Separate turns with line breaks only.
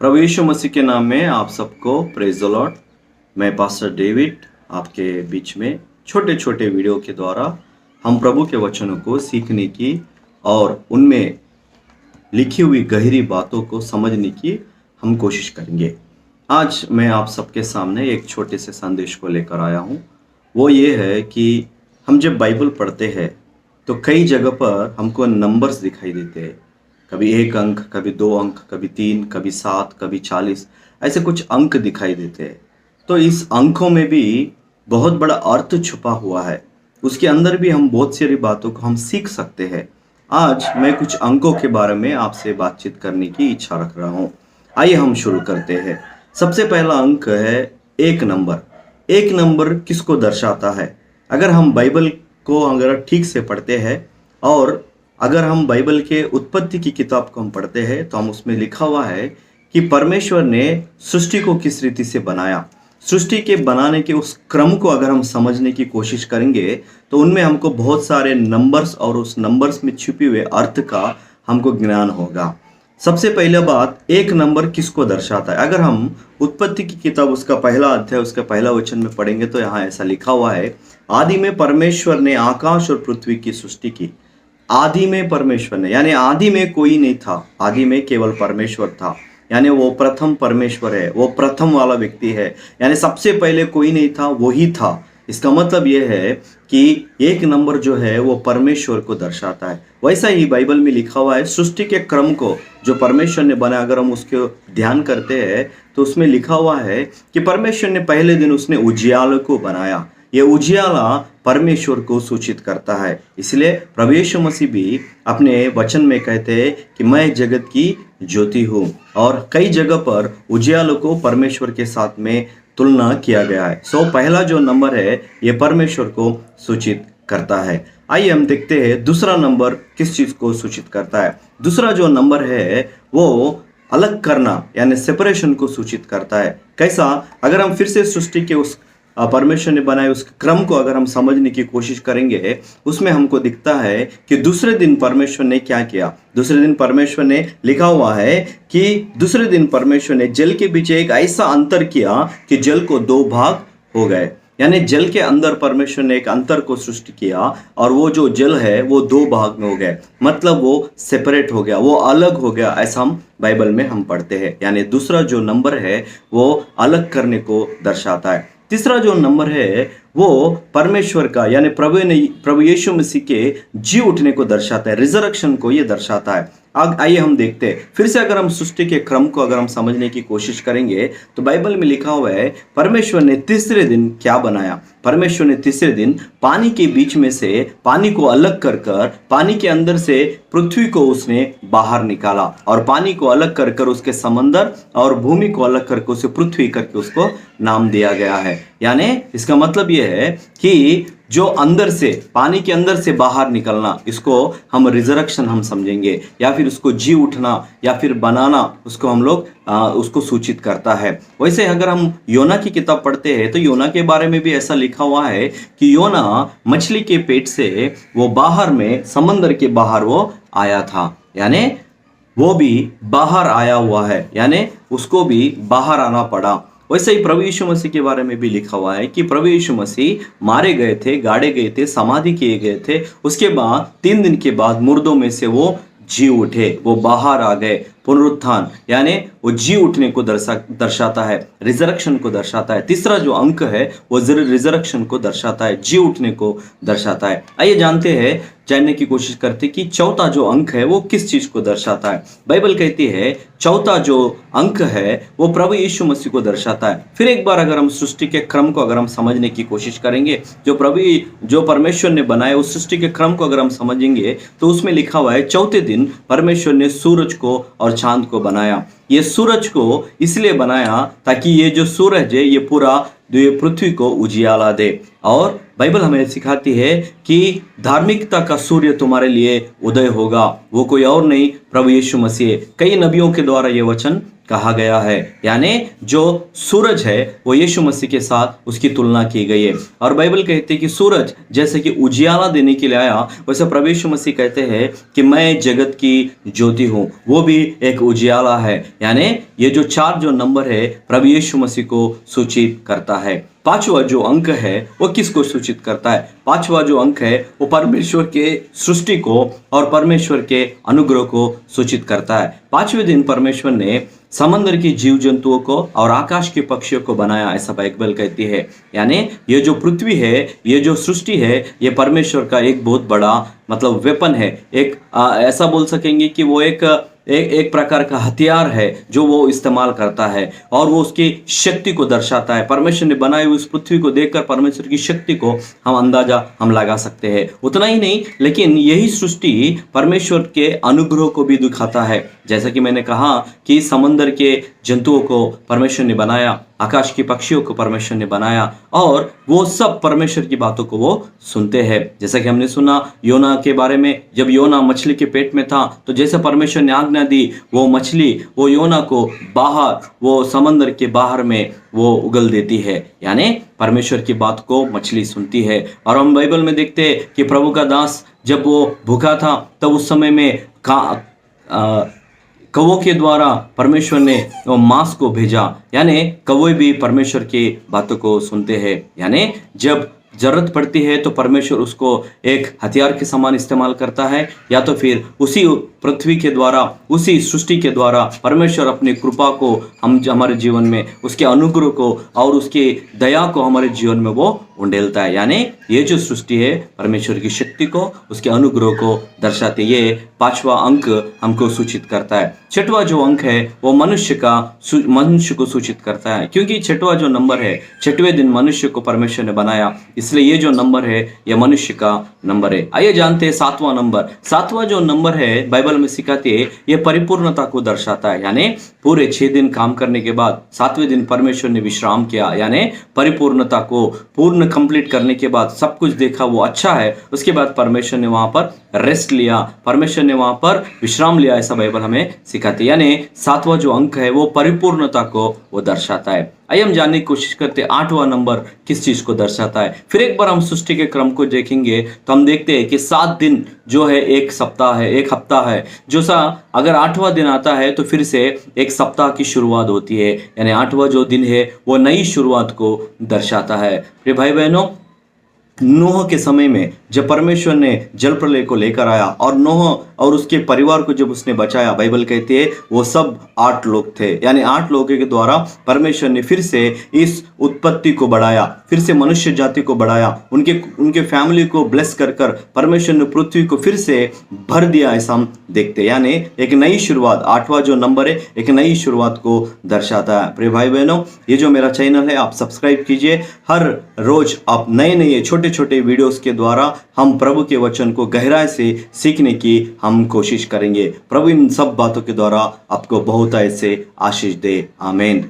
प्रभु यीशु मसीह के नाम में आप सबको प्रेज द लॉर्ड। मैं पास्टर डेविड आपके बीच में छोटे छोटे वीडियो के द्वारा हम प्रभु के वचनों को सीखने की और उनमें लिखी हुई गहरी बातों को समझने की हम कोशिश करेंगे। आज मैं आप सबके सामने एक छोटे से संदेश को लेकर आया हूँ। वो ये है कि हम जब बाइबल पढ़ते हैं तो कई जगह पर हमको नंबर्स दिखाई देते हैं। कभी 1 अंक, कभी 2 अंक, कभी 3, कभी 7, कभी 40, ऐसे कुछ अंक दिखाई देते हैं। तो इस अंकों में भी बहुत बड़ा अर्थ छुपा हुआ है। उसके अंदर भी हम बहुत सारी बातों को हम सीख सकते हैं। आज मैं कुछ अंकों के बारे में आपसे बातचीत करने की इच्छा रख रहा हूँ। आइए हम शुरू करते हैं। सबसे पहला अंक है 1 नंबर। 1 नंबर किसको दर्शाता है? अगर हम बाइबल को अगर ठीक से पढ़ते हैं और अगर हम बाइबल के उत्पत्ति की किताब को हम पढ़ते हैं तो हम उसमें लिखा हुआ है कि परमेश्वर ने सृष्टि को किस रीति से बनाया। सृष्टि के बनाने के उस क्रम को अगर हम समझने की कोशिश करेंगे तो उनमें हमको बहुत सारे नंबर्स और उस नंबर्स में छुपे हुए अर्थ का हमको ज्ञान होगा। सबसे पहले बात, 1 नंबर किसको दर्शाता है? अगर हम उत्पत्ति की किताब उसका पहला अध्याय उसका पहला वचन में पढ़ेंगे तो यहाँ ऐसा लिखा हुआ है, आदि में परमेश्वर ने आकाश और पृथ्वी की सृष्टि की। आदि में परमेश्वर ने, यानी आदि में कोई नहीं था, आदि में केवल परमेश्वर था। यानी वो प्रथम परमेश्वर है, वो प्रथम वाला व्यक्ति है, यानी सबसे पहले कोई नहीं था, वही था। इसका मतलब ये है कि 1 नंबर जो है वो परमेश्वर को दर्शाता है। वैसा ही बाइबल में लिखा हुआ है, सृष्टि के क्रम को जो परमेश्वर ने बनाया, अगर हम उसके ध्यान करते हैं तो उसमें लिखा हुआ है कि परमेश्वर ने पहले दिन उसने उजियाला को बनाया। ये उजियाला परमेश्वर को सूचित करता है। इसलिए प्रभु यीशु मसीह भी अपने वचन में कहते हैं कि मैं जगत की ज्योति हूँ, और कई जगह पर उजियाला को परमेश्वर के साथ में तुलना किया गया है। पहला जो नंबर है ये परमेश्वर को सूचित करता है। आइए हम देखते हैं दूसरा नंबर किस चीज को सूचित करता है। दूसरा जो नंबर है वो अलग करना यानी सेपरेशन को सूचित करता है। कैसा? अगर हम फिर से सृष्टि के उस परमेश्वर ने बनाए उस क्रम को अगर हम समझने की कोशिश करेंगे, उसमें हमको दिखता है कि दूसरे दिन परमेश्वर ने क्या किया। दूसरे दिन परमेश्वर ने, लिखा हुआ है कि दूसरे दिन परमेश्वर ने जल के बीच एक ऐसा अंतर किया कि जल को 2 भाग हो गए। यानी जल के अंदर परमेश्वर ने एक अंतर को सृष्टि किया और वो जो जल है वो 2 भाग में हो गए, मतलब वो सेपरेट हो गया, वो अलग हो गया। ऐसा हम बाइबल में हम पढ़ते हैं। यानी दूसरा जो नंबर है वो अलग करने को दर्शाता है। तीसरा जो नंबर है वो परमेश्वर का यानी प्रभु यीशु मसीह के जी उठने को दर्शाता है, रिजरेक्शन को ये दर्शाता है। आइए हम देखते हैं फिर से। अगर हम सृष्टि के क्रम को अगर हम समझने की कोशिश करेंगे तो बाइबल में लिखा हुआ है, परमेश्वर ने तीसरे दिन क्या बनाया? परमेश्वर ने तीसरे दिन पानी के बीच में से पानी को अलग कर पानी के अंदर से पृथ्वी को उसने बाहर निकाला, और पानी को अलग कर उसके समंदर और भूमि को अलग करके उसे पृथ्वी करके उसको नाम दिया गया है। यानी इसका मतलब यह है कि जो अंदर से, पानी के अंदर से बाहर निकलना, इसको हम रिजरेक्शन हम समझेंगे, या फिर उसको जी उठना या फिर बनाना, उसको हम लोग उसको सूचित करता है। वैसे अगर हम योना की किताब पढ़ते हैं तो योना के बारे में भी ऐसा लिखा हुआ है कि योना मछली के पेट से वो बाहर में, समंदर के बाहर वो आया था, यानी वो भी बाहर आया हुआ है, यानी उसको भी बाहर आना पड़ा। वैसे ही प्रभु यीशु मसीह के बारे में भी लिखा हुआ है कि प्रभु यीशु मसीह मारे गए थे, गाड़े गए थे, समाधि किए गए थे, उसके बाद 3 दिन के बाद मुर्दों में से वो जी उठे, वो बाहर आ गए। पुनरुत्थान यानी वो जी उठने को दर्शाता है, रिजरेक्शन को दर्शाता है। तीसरा जो अंक है वो रिजरेक्शन को दर्शाता है, जी उठने को दर्शाता है। आइए जानने की कोशिश करते कि चौथा जो अंक है वो किस चीज को दर्शाता है। बाइबल कहती है चौथा जो अंक है वो प्रभु यीशु मसीह को दर्शाता है। फिर एक बार अगर हम सृष्टि के क्रम को अगर हम समझने की कोशिश करेंगे, जो परमेश्वर ने बनाया उस सृष्टि के क्रम को अगर हम समझेंगे तो उसमें लिखा हुआ है, चौथे दिन परमेश्वर ने सूरज को और चांद को बनाया। ये सूरज को इसलिए बनाया ताकि ये जो सूरज है ये पूरा पृथ्वी को उजियाला दे। और बाइबल हमें सिखाती है कि धार्मिकता का सूर्य तुम्हारे लिए उदय होगा। वो कोई और नहीं, प्रभु यीशु मसीह, कई नबियों के द्वारा ये वचन कहा गया है। यानी जो सूरज है वो यीशु मसीह के साथ उसकी तुलना की गई है। और बाइबल कहती है कि सूरज जैसे कि उजियाला देने के लिए आया, वैसे प्रभु यीशु मसीह कहते हैं कि मैं जगत की ज्योति हूँ, वो भी एक उजियाला है। यानी ये जो 4 जो नंबर है प्रभु यीशु मसीह को सूचित करता है। 5वां जो अंक है वो किसको सूचित करता है? 5वां जो अंक है वो परमेश्वर के सृष्टि को और परमेश्वर के अनुग्रह को सूचित करता है। 5वें दिन परमेश्वर ने समंदर की जीव जंतुओं को और आकाश के पक्षियों को बनाया, ऐसा बाइबल कहती है। यानी ये जो पृथ्वी है, ये जो सृष्टि है, ये परमेश्वर का एक बहुत बड़ा मतलब वेपन है। एक ऐसा बोल सकेंगे कि वो एक प्रकार का हथियार है जो वो इस्तेमाल करता है और वो उसकी शक्ति को दर्शाता है। परमेश्वर ने बनाई हुई उस पृथ्वी को देखकर परमेश्वर की शक्ति को हम लगा सकते हैं। उतना ही नहीं, लेकिन यही सृष्टि परमेश्वर के अनुग्रह को भी दिखाता है। जैसा कि मैंने कहा कि समंदर के जंतुओं को परमेश्वर ने बनाया, आकाश के पक्षियों को परमेश्वर ने बनाया और वो सब परमेश्वर की बातों को वो सुनते हैं। जैसा कि हमने सुना योना के बारे में, जब योना मछली के पेट में था तो जैसे परमेश्वर ने आज्ञा दी, वो मछली वो योना को बाहर, वो समंदर के बाहर में वो उगल देती है। यानी परमेश्वर की बात को मछली सुनती है। और हम बाइबल में देखते हैं कि प्रभु का दास जब वो भूखा था तब उस समय में कौवों के द्वारा परमेश्वर ने मांस को भेजा। यानी कौवे भी परमेश्वर की बातों को सुनते हैं। यानी जब जरूरत पड़ती है तो परमेश्वर उसको एक हथियार के समान इस्तेमाल करता है, या तो फिर उसी पृथ्वी के द्वारा, उसी सृष्टि के द्वारा परमेश्वर अपनी कृपा को हमारे जीवन में, उसके अनुग्रह को और उसकी दया को हमारे जीवन में वो उंडेलता है। यानी ये जो सृष्टि है परमेश्वर की शक्ति को, उसके अनुग्रह को दर्शाती है। ये 5वां अंक हमको सूचित करता है। 6वां जो अंक है वो मनुष्य को सूचित करता है, क्योंकि 6वां जो नंबर है, 6वें दिन मनुष्य को परमेश्वर ने बनाया, इसलिए ये जो नंबर है ये मनुष्य का नंबर है। आइए जानते हैं 7वां नंबर। 7वां जो नंबर है बाइबल में सिखाती है, ये परिपूर्णता को दर्शाता है। यानी पूरे 6 दिन काम करने के बाद 7वें दिन परमेश्वर ने विश्राम किया। यानी परिपूर्णता को पूर्ण कंप्लीट करने के बाद सब कुछ देखा वो अच्छा है, उसके बाद परमेश्वर ने वहां पर रेस्ट लिया, परमेश्वर ने वहां पर विश्राम लिया, ऐसा बाइबल हमें सिखाती है। यानी 7वां जो अंक है वो परिपूर्णता को वो दर्शाता है। आइए हम जानने की कोशिश करते हैं 8वां नंबर किस चीज को दर्शाता है। फिर एक बार हम सृष्टि के क्रम को देखेंगे तो हम देखते हैं कि 7 दिन जो है एक सप्ताह है, एक हफ्ता है। जो अगर 8वां दिन आता है तो फिर से एक सप्ताह की शुरुआत होती है। यानी 8वां जो दिन है वो नई शुरुआत को दर्शाता है। प्रिय भाई बहनों, नूह के समय में जब परमेश्वर ने जल प्रलय को लेकर आया और नूह और उसके परिवार को जब उसने बचाया, बाइबल कहती है वो सब 8 लोग थे। यानी 8 लोगों के द्वारा परमेश्वर ने फिर से इस उत्पत्ति को बढ़ाया, फिर से मनुष्य जाति को बढ़ाया, उनके फैमिली को ब्लेस कर परमेश्वर ने पृथ्वी को फिर से भर दिया, ऐसा हम देखते हैं। यानी एक नई शुरुआत, 8वां जो नंबर है एक नई शुरुआत को दर्शाता है। प्रिय भाई बहनों, ये जो मेरा चैनल है आप सब्सक्राइब कीजिए। हर रोज आप नए छोटे छोटे वीडियोस के द्वारा हम प्रभु के वचन को गहराई से सीखने की हम कोशिश करेंगे। प्रभु इन सब बातों के द्वारा आपको बहुत ऐसे आशीष दे। आमीन।